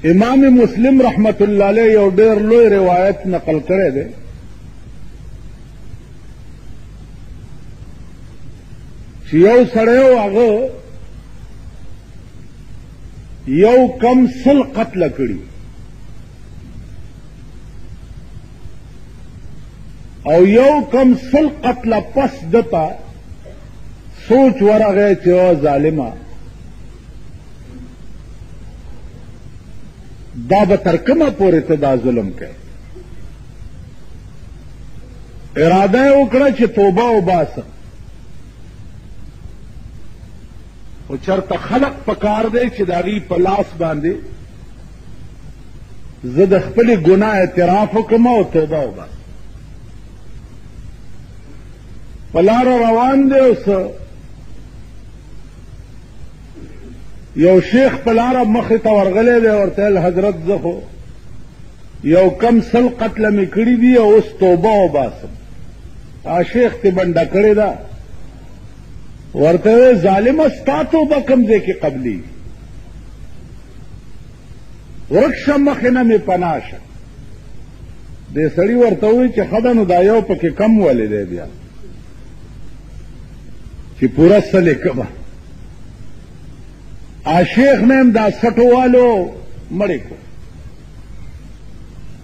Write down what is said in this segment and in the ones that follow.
امام مسلم رحمت الله علیه یو ډېر لوی روایت نقل کړی دی چې یو سړی و هغه یو کم سل قتل کړي او یو کم سل قتل پس دتا سوچ ورغی چې او ظالمه دا به تر کومه پورې ته دا ظلم کوي اراده یې وکړه چې توبه وباسه او چرته خلق پکار دی چې د هغې په لاس باندې زه د خپلې ګناه اعتراف وکړم او توبه وباسم په لاره روان دی اوس یو شیخ په لاره مخې ته ورغلی دی ورته ویل حضرت زه خو یو کم سل قتله مې کړي دي او اوس توبه وباسم شیخ ته بنډه کړې ده ورته وی ظالمه ستا توبه کوم ځای کې قبلي ورک شه مخې نه مې پناه شه دې سړي ورته ووی چې ښه ده نو دا یو پکې کم ولې دی بیا چې پوره سل یې کمه شیخ نے هم دا سټو والو مړی کو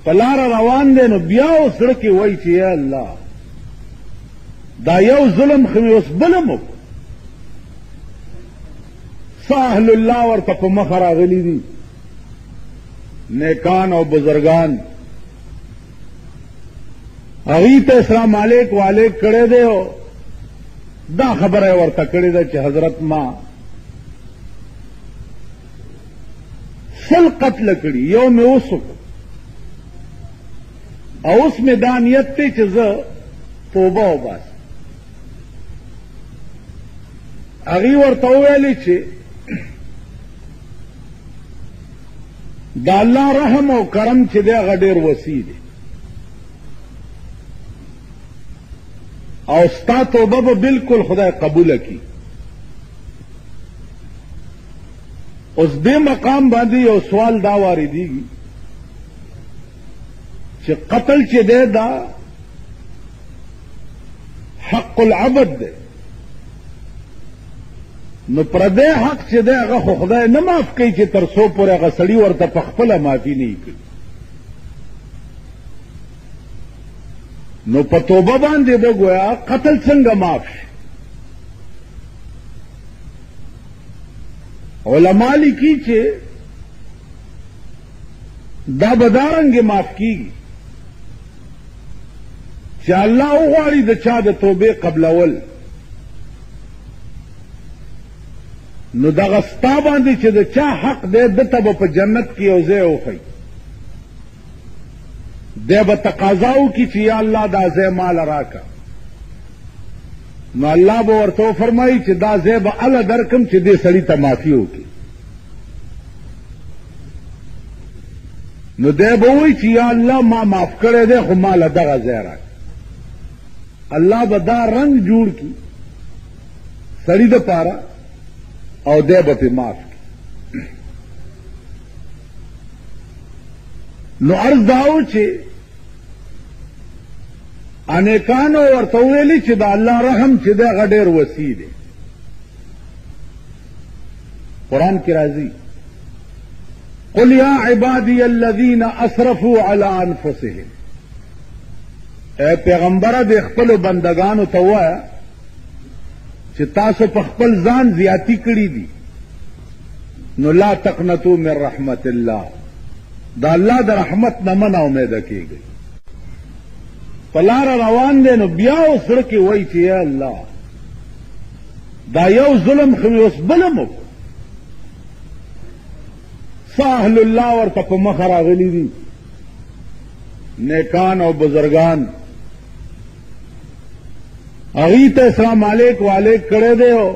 په لاره روان دی نو بیا اوس زړه کې وایي چې یا الله دا یو ظلم خو مې اوس بله م وکړو څه اهل الله ورته په مخه راغلي دي نیکان او بزرگان هغې ته اسلام علیک والیک کړی دی او دا خبره یې ورته کړې ده چې حضرت ما سل قتل کړي یو مې اوس وکړ او اوس مې دا نیت دی چې زه توبه وباسم هغې ورته وویلې چې د الله رحم او کرم چې دی هغه ډېر وسیع دی او ستا توبه به بالکل خدای قبوله کړي اوس دې مقام باندې یو سوال دا واردېږي چې قتل چې دی دا حق العبد دی نو پردی حق چې دی هغه خو خدای نه معاف کوي چې تر څو پورې هغه سړي ورته په خپله معافي نه کړي نو په توبه باندې به ګویا قتل څنګه معاف شي علماء لیکي چې دا به دارنګې معاف کیږي چې الله وغواړي د چا د توبې قبلول نو دغه ستا باندې چې د چا حق دی دته به په جنت کې یو ځای وښیي دی به تقاضا وکړي چې یا الله دا ځای ماله راکړه نو الله به ورته وفرمایي چې دا ځای به هله درکړم چې دې سړي ته معافي وکړي نو دی به وایي چې یا الله ما معاف کړی دی خو ماله دغه ځای راکړه الله به دا رنګ جوړ کړي سړي دپاره او دی به پې معاف کړي نو عرض دا و چې انیکانو ورته ویلي چې د الله رحم چې دی هغه ډېر وسیع دی قرآن کې راځي قل یا عبادی الذین اسرفوا علی انفسهم اے پیغمبره د خپلو بندگانو ته ووایه چې تاسو په خپل ځان زیاتی کړي دي نو لا تقنطوا من رحمت الله دا الله د رحمت نه مه ناامیده کېږئ په لاره روان دی نو بیا اوس زړه کې وایي چې یا الله دا یو ظلم خو مې اوس بله م وکړو څه اهل الله ورته په مخه راغلي دي نیکان او بزرگان هغې ته اسلام علیک والیک کړی دی او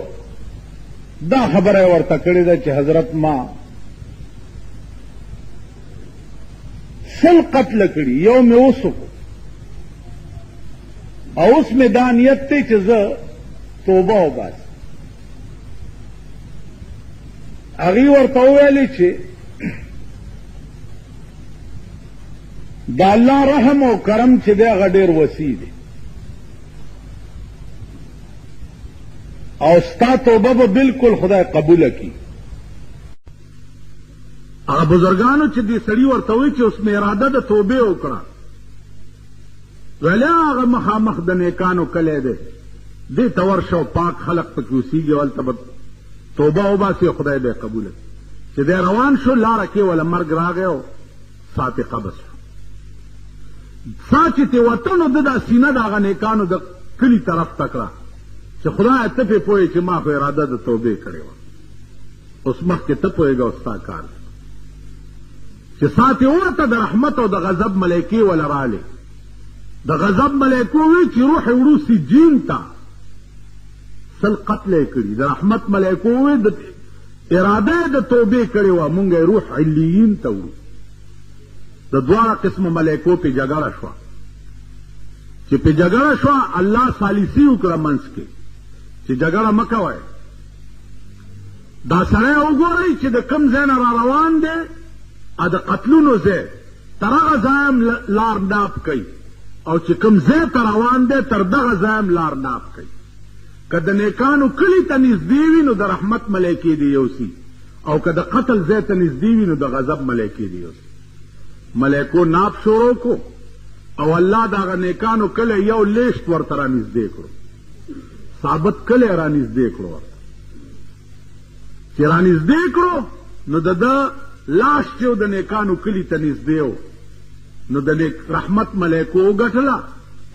دا خبره یې ورته کړې ده چې حضرت ما سل قتل کړي یو مې اوس وکړو او اوس مې دا نیت دی چې زه توبه وباسم هغې ورته وویلې چې دا الله رحم او کرم چې دی هغه ډېر وسیع دی او ستا توبه به بالکل خدای قبوله کړي. هغه بزرګانو چې دې سړي ورته وایي چې اوس مې اراده د توبې وکړه، ویلې هغه مخامخ د نیکانو کلی دی، دې ته ورشه او پاک خلق پکې اوسېږي، هلته به توبه وباسي او خدای به یې قبوله کړي. چې دی روان شو لاره کې وله مرګ راغی او سات یې قبض شو. سا چې تې وته نو ده دا سینه د هغه نیکانو د کلي طرف ته کړه چې خدایه ته پې پوهې چې ما خو اراده د توبې کړې وه، اوس مخکې ته پوهېږه او ستا کار دی. چې سات یې ورته د رحمت او د غضب ملایکې وله رالې، د غضب ملایکو وی چې روح یې وړو سجین ته، سل قتل یې کړي. د رحمت ملایکو وی د اراده یې د توبې کړې وه، مونږ یې روح علیین ته وړو. د دواړه قسمه ملایکو پې جګړه شوه، چې پې جګړه شوه الله ثالثي وکړه منځ کې چې جګړه مه کوئ، دا سړی وګورئ چې د کوم ځای نه را روان دی د قتلونو ځای تر هغه ځای هم لار ناپ کوي، او چې کوم ځای ته روان دی تر دغه ځای هم لار ناپ کوي. که د نیکانو کلي ته نږدې وي نو د رحمت ملایکې دې یوسي، او که د قتل ځای ته نږدې وي نو د غضب ملایکې دې یوسي. ملایکو ناپ شروع کو او الله د هغه نیکانو کلی یو لیشت ورته را نږدې کړو، ثابت کلی را نږدې کړو ورته. چې را نږدې کړو نو د ده لاش چې د نیکانو کلي ته نږدې و، نو د رحمت ملایکو وګټله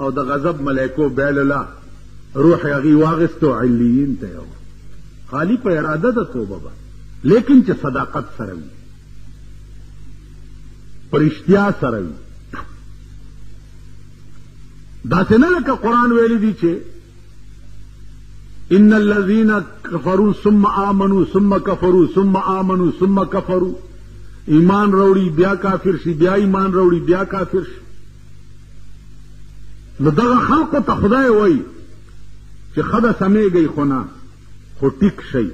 او د غضب ملایکو بایلله، روح یې هغې واخیستو علیین ته یې وړ. خالي په اراده د توبه به، لیکن چې صداقت سره وي، په رښتیا سره وي. داسې نه لکه قرآن ویلی دي چې ان الذین کفروا ثم آمنوا ثم کفروا ثم آمنوا ثم کفروا، ایمان روڑی بیا کافر شي، بیا ایمان روڑی بیا کافر شي. نو دغه خلقو ته خدای وایي چې خده سمیږئ خو نه، خو ټیک شئ.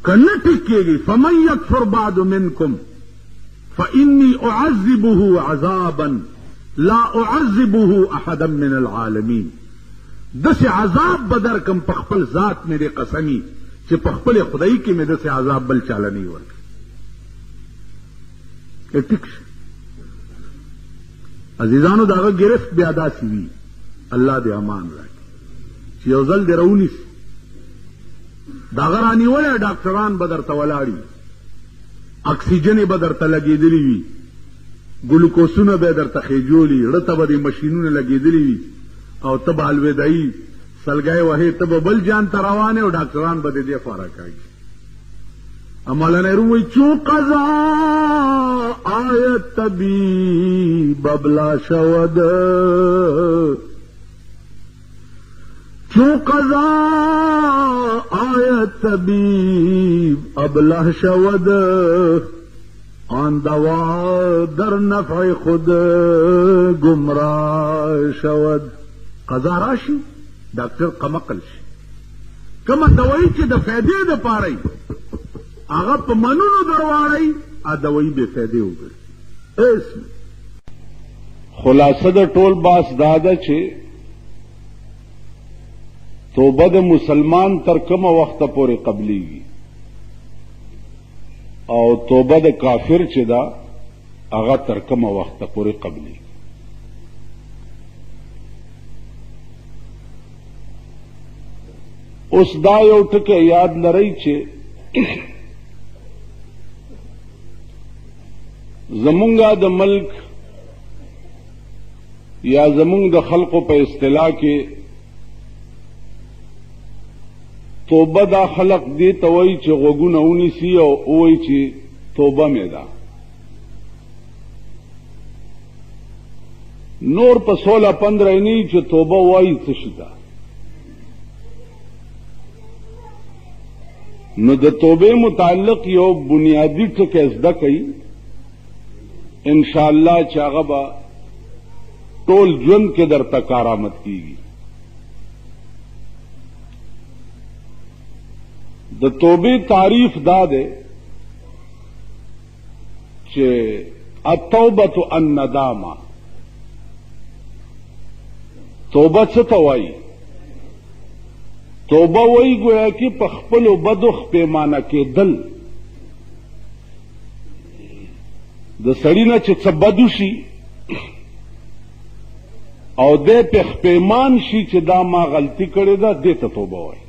که نه ټیک کېږي فمن یکفر بعد منکم فإني أعذبه عذابا لا أعذبه أحدا من العالمين. دس عذاب بدر کم پخپل ذات میرے قسمی چې پخپل خدای کې مې دس عذاب بل چاله نه ورک. ټیک شي عزیزانو، داغه گرفت بیا داسې وي، الله دې امان راکړي چې یو ځل دې راونیسي. داغه رانیولی ډاکټران به درته ولاړي، اکسیجن به درته لګېدلي وي، ګلوکوسونه به درته خېجولي، ړه ته به دې مشینونه لګېدلي وي، او ته به الوداعي سلګی وهې، ته به بل جان ته روان یې او ډاکټران به دې دې خوا راکاږي. مولانا روم وایي چون قضا آیت طبیب ابلا شود، چون قضا آیت طبیب ابله شود، آن دوا در نفع خود گمراه شود. قضا راشي ډاکټر قمقل شي، کومه دوايي چې د فایدې د پاره هغه په منونو درواړی ا دوايي بې فایدې وګرځي. خلاصه د ټول باس دا ده چې توبه د مسلمان تر کومه وخته پورې قبلیږي او توبه د کافر چې ده هغه تر کومه وخته پورې قبلیږي. اوس دا یو ټکی یاد لرئ چې زمونږه د ملک یا زمونږ د خلقو په اصطلاح کې توبه دا خلق دی ته وایي چې غوږونه ونیسي او وایي چې توبه مې ده. نور په 16-15 نه چې توبه وایي څه شي ده. نو د توبې متعلق یو بنیادی ټکی زده کوي، انشاءالله چې هغه به ټول ژوند کې درته کارآمد کیږي. د توبې تعریف دا ده چې التوبة الندامة. توبه څه ته وایي؟ توبه وایي گویا کې په خپلو بدو خپېمانه کېدل. د سړي نه چې څه بد وشي او دی پې خپېمان شي چې دا ما غلطي کړې ده، دې ته توبه وایي.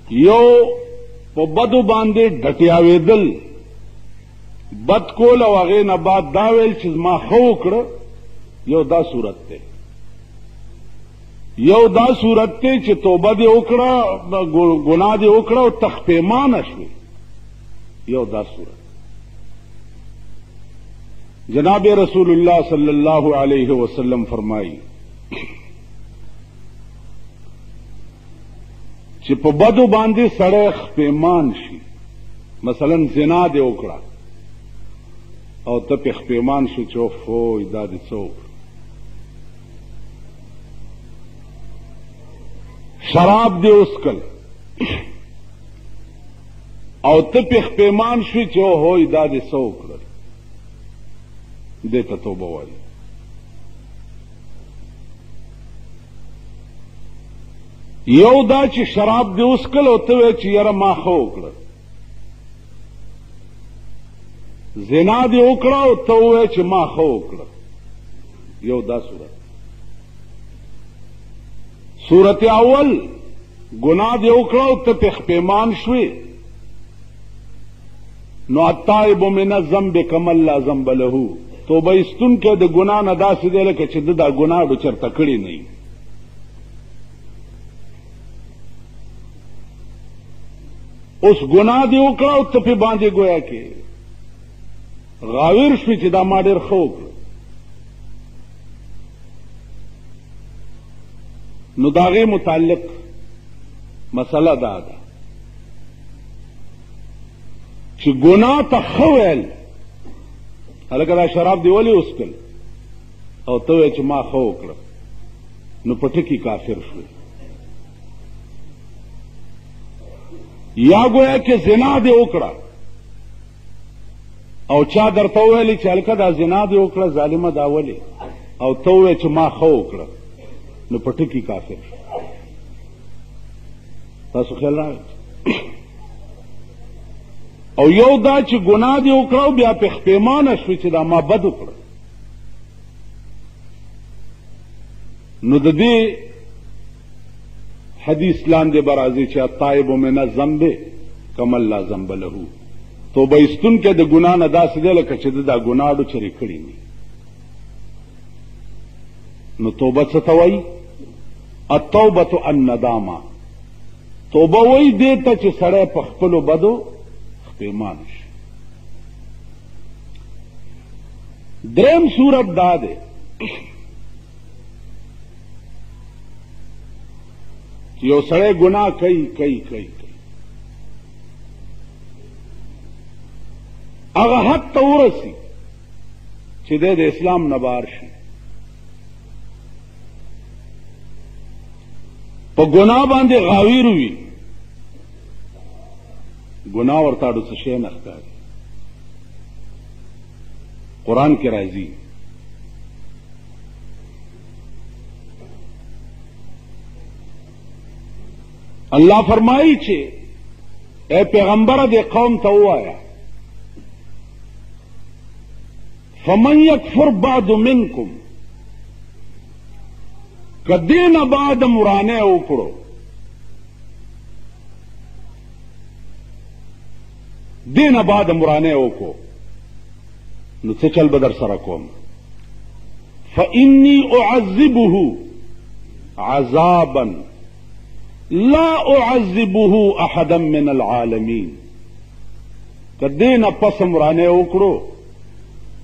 یو په بدو باندې ډټیاوېدل، بد کول او هغې نه بعد دا ویل چې ما ښه وکړه، یو دا صورت دی. یو دا صورت دی چې توبه دې وکړه، ګناه دې وکړه او ته خپېمانه شوې، یو دا صورت. جناب رسول اللہ صلی اللہ علیہ وسلم فرمائی چې په بدو باندې سړی خپېمان شي، مثلا زنا دې وکړه او ته پې خپېمان شو چې اوفوی دا دې څه وکړه. شراب دې وڅښل او ته پې خپېمان شوې چې اوهوی دا دې څه وکړل، دې ته توبه وایي. یو دا چې شراب دې وڅښل او ته وایې چې یاره ما ښه وکړه. زنا دې وکړه او ته ووایې چې ما ښه وکړه، یو دا صورت. صورت اول گناہ دې وکړه او ته پې خپېمان شوې، نو التائب من الذنب کمن لا ذنب له. توبه ایستونکی د ګناه نه داسې دی لکه چې ده دا ګناه به چېرته کړې نه وي. اوس ګناه دې وکړه او ته پې باندې ګویا کې غاویر شوې چې دا ما ډېر ښه وکړه، نو د هغې متعلق مسله دا ده چې ګناه ته ښه ویل، هلکه دا شراب دې ولې وڅښل او ته وایې چې ما ښه وکړه، نو په ټکي کافر شوې. یا گویا کې زنا دې وکړه او چا درته وویلې چې هلکه دا زنا دې وکړه ظالمه دا ولې، او ته ووایې چې ما ښه وکړه، نو په ټکي کافر شو. تاسو خیال راغی؟ او یو دا چې ګناه دې وکړه او بیا پې خپېمانه شوې چې دا ما بد وکړه، نو د دې حدیث لاندې به راځي چې التائب من الذنب کمن لا ذنب له. توبه ایستونکی د ګناه نه داسې دی لکه چې ده دا ګناه ډو چرې کړي وي. نو توبه څه ته وایي؟ التوبة الندامه. توبه وایي دې ته چې سړی په خپلو بدو خپېمان شي. دریم صورت دا دی چې یو سړی ګناه کوي هغه حد ته ورسي چې دی د اسلام نه بار شي. په ګناه باندې غاویر وي، ګناه ورته اډو څه شی نه ښکاري. قرآن کې راځي الله فرمایي چې اے پیغمبره دې قوم ته ووایه فمن یکفر بعد منکم، که دې نه بعد مرانه وکړو، دې نه بعد مرانه وکړو، نو څه چل به در سره کوم؟ فإني أعذبه عذابا لا أعذبه أحدا من العالمين. که دې نه پس مرانه وکړو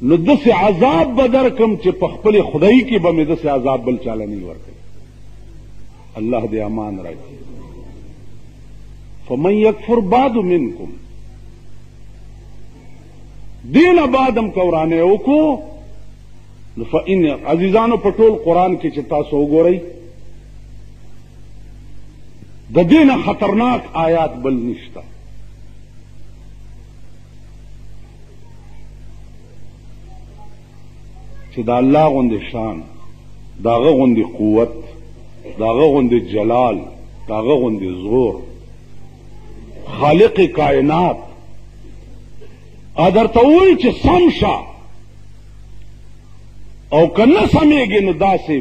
نو داسې عذاب به درکم چې په خپلې خدای کې به مې داسې عذاب بل چاله نه ورکوي. الله دې امان راکړي. فمن یکفر بعد منکم، دې نه بعد هم که ورانه وکړو نو فإن. عزیزانو په ټول قرآن کې چې تاسو وګورئ د دې نه خطرناک آیات بل نشته. چې دا الله غوندې شان، داغه غوندې قوت، داغه غوندې جلال، داغه غوندې زور، خالق کائنات ادر ته وایي چې سم شه او که نه سمېږي نو داسې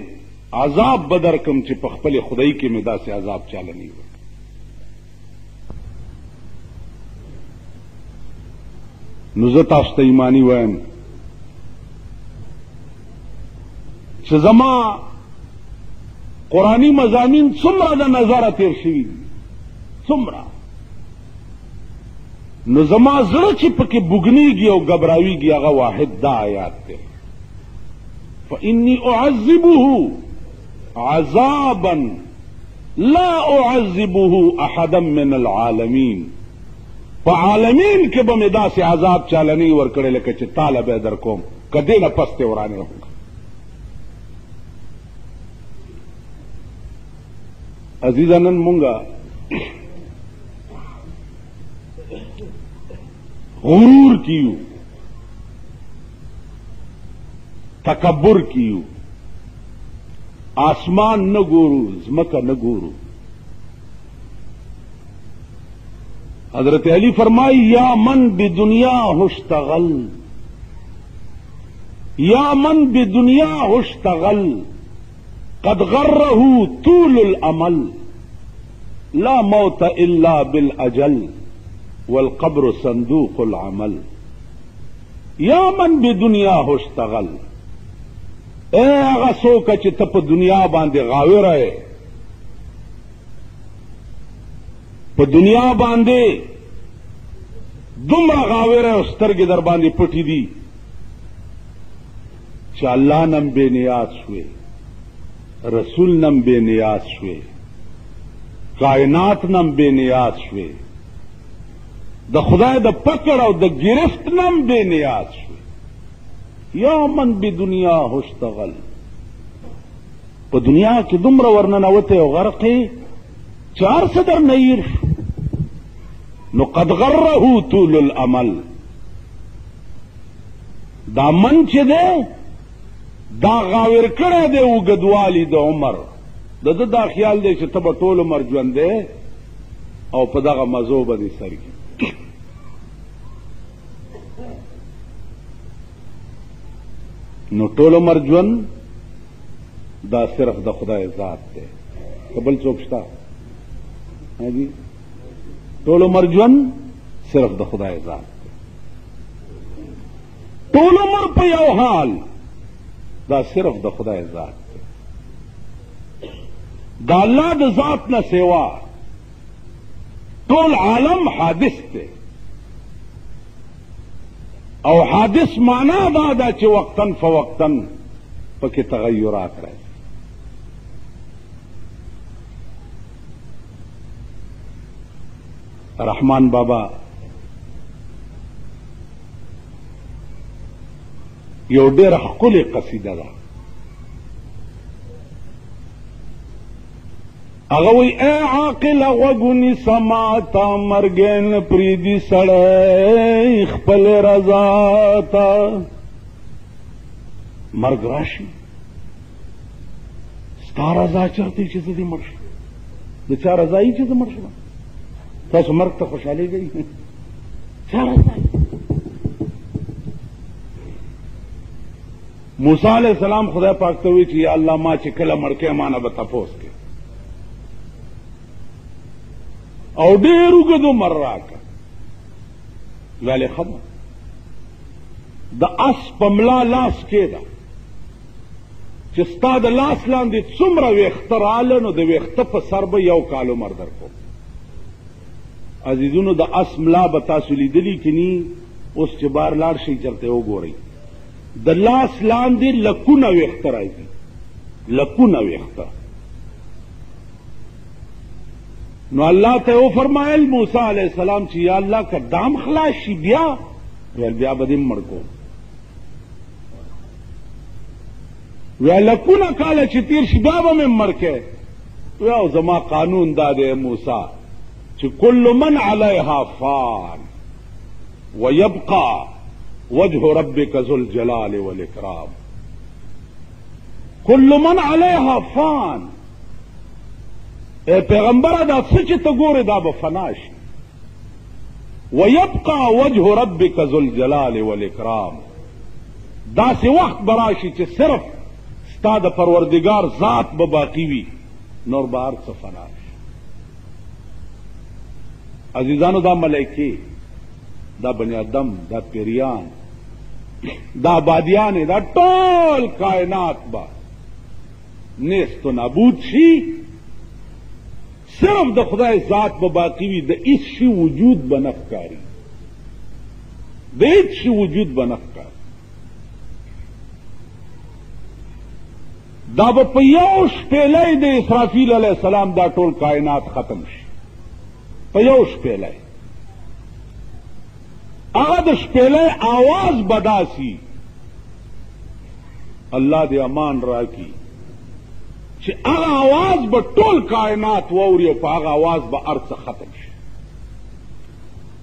عذاب به درکم چې په خپلې خدای کې مې داسې عذاب چاله نه وي. نو زه تاسو ته ایماني وایم چې زما قرآني مضامین څومره د نظره تیر شوي دي، څومره، نو زما زړه چې پکې بوګنیږي او ګبراویږي هغه واحد دا آیات دی، فإني أعذبه عذابا لا أعذبه أحدا من العالمين. په عالمین کې به مې داسې عذاب چاله نه ورکړی لکه چې تاله به در کوم که دې نه پس دې ورانې وکړه. عزیزه نن مونږه غرور کیو، تکبر کیو، آسمان نہ گورو، زمکہ نہ گورو. حضرت علی فرمائی یا من بدنیا اشتغل، یا من بدنیا اشتغل قد غرہ طول الامل لا موت الا بالاجل والقبر صندوق العمل. یا من بدنیا اشتغل، اے هغه څوک چې ته په دنیا باندې غاوره یې، په دنیا باندې دومره غاوره او سترګې در باندې پټې دي چې الله نم بے نیاز شوې، رسول نم بے نیاز شوې، کائنات نم بے نیاز شوې، د خدای د پکړ او د گرفت نم بے نیاز شوې. یا من بدنیا اشتغل، په دنیا کې دومره ورننوته او غرقې چې هر څه در نه هیر شو، نو قد غره طول الامل. دا من چې دی دا غاور کړی دی اوږدوالي د عمر، د ده دا خیال دی چې ته به ټول عمر ژوند دی او په دغه مزو به دې سر کړي. نو ټول عمر ژوند دا صرف د خدای ذات دی، که بل څوک شته؟ جی ټول عمر ژوند صرف د خدای ذات دی. ټول عمر په یو حال دا صرف د خدای ذات دی. دا الله د ذات نه سوا ټول عالم حادث دی، او حادث معنا دا ده چې وقتاً فوقتاً پکې تغیرات راځي. رحمان بابا یو ډېره ښکلې قصیده ده، هغه وی اے عاقل غوږونی سماتا مرګین پریدي سړی خپل رضا تا. مرګ راشي ستا رضا چرته چې زه دې مړ شم، د چا رضا یې چې زه مړ شم؟ تاسو مرګ ته خوشحالېږئ؟ چا رضا یې؟ موسی علیہ السلام خدای پاک ته وی چې یا الله ما چې کله مړ کې ما نه به تپوس کې او ډېر اوږد عمر راکړه. ویلې ښه ده، د اس په ملا لاس کېږده چې ستا د لاس لاندې څومره ویښته راله نو د ویښته په سر به یو کال عمر در کوم. عزیزونو د اس ملا به تاسو لیدلي که نی؟ اوس چې بار لاړ شئ چېرته وګورئ، د لاس لاندې لکونه ویښته راځي، لکونه ویښته. نو الله ته وفرمایل موسی علیہ السلام چې یا الله که دام خلاص شي بیا؟ ویل بیا به دې مړ کوم. ویل لکونه کاله چې تیر شي بیا به مې مړ کې؟ ویل زما قانون دا دی موسی چې کل من علیها فان ویبقى وجه ربک ذو الجلال والاکرام. کل من علیها فان. اے پیغمبره دا څه چې ته ګورې دا به فنا شي. ویبقى وجه ربک ذو الجلال والاکرام. داسې وخت به راشي چې صرف ستا د پروردگار ذات به باقی وي، نور به هر څه فنا شي. عزیزانو دا ملائکې، دا بنی آدم، دا پیریان، دا بادیان، دا ټول کائنات با نیست و نابود شي، صرف د خدای ذات به باقی وي، د هیڅ شي وجود به نه ښکاري، د هیڅ شي وجود به نه ښکاري. دا به په یو شپېلۍ د اسرافیل علیه السلام دا ټول کائنات ختم شي، په یو شپېلۍ. هغه د شپېلۍ آواز به داسي، الله دې امان راکړي چې هغه آواز به ټول کائنات واوري او په هغه آواز به هر څه ختم شي.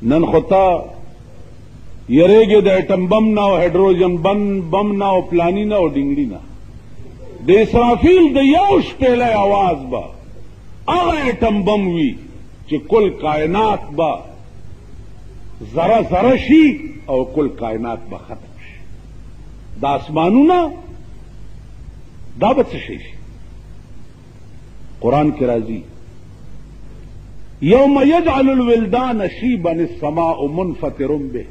نن خو ته یریږې د ایټم بم نه او هایډروجن بم نه او پلانی نه او ډنګړي نه. د اسرافیل د یو شپېلۍ آواز به هغه ایټم بم وي چې کل کائنات به ذره ذره شي او کل کائنات به ختم شي. دا اسمانونه دا به څه شي؟ قرآن کی راضی یوم یجعل الولدان شیبا السماء منفطر به.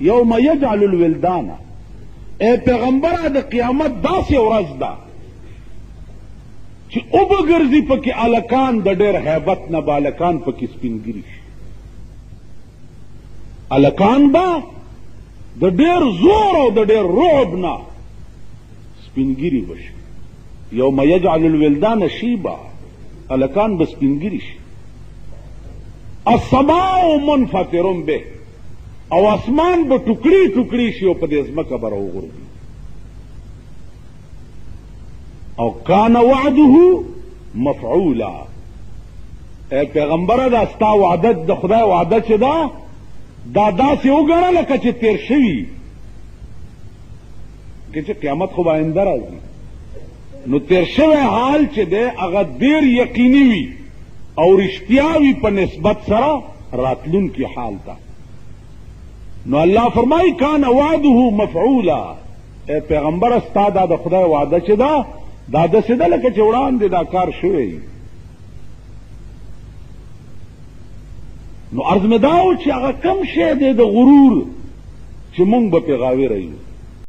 یوم یجعل الولدان، اے پیغمبره د قیامت داسې ورځ ده چې اوبه ګرځي پکې الکان د ډېر هیبت نه، بالکان پکې سپینګري شي. الکان به د ډېر زور او د ډېر رعب نه سپینګري بشي. یوم یجعل الولدان شیبا، الکان به سپینګري شي. السماء منفطر به، او اسمان به ټوکړي ټوکړي شي او په دې ځمکه به راوغورځي. او کان وعده مفعولا. اے پیغمبره دا ستا وعده د خدای وعده چې ده دا داسې وګڼه لکه چې تیر شوي، که چې قیامت خو به آینده راځي، نو تیر شوی حال چې دی هغه ډېر یقیني وي او رښتیا وي په نسبت سره راتلونکي حال ته. نو الله فرمایي کان وعده مفعولا. اے پیغمبره ستا دا د خدای وعده چې ده دا داسې ده لکه چې وړاندې دا کار شوی. نو عرض مې دا و چې هغه کم شی دی د غرور چې مونږ به پې غاوره یو.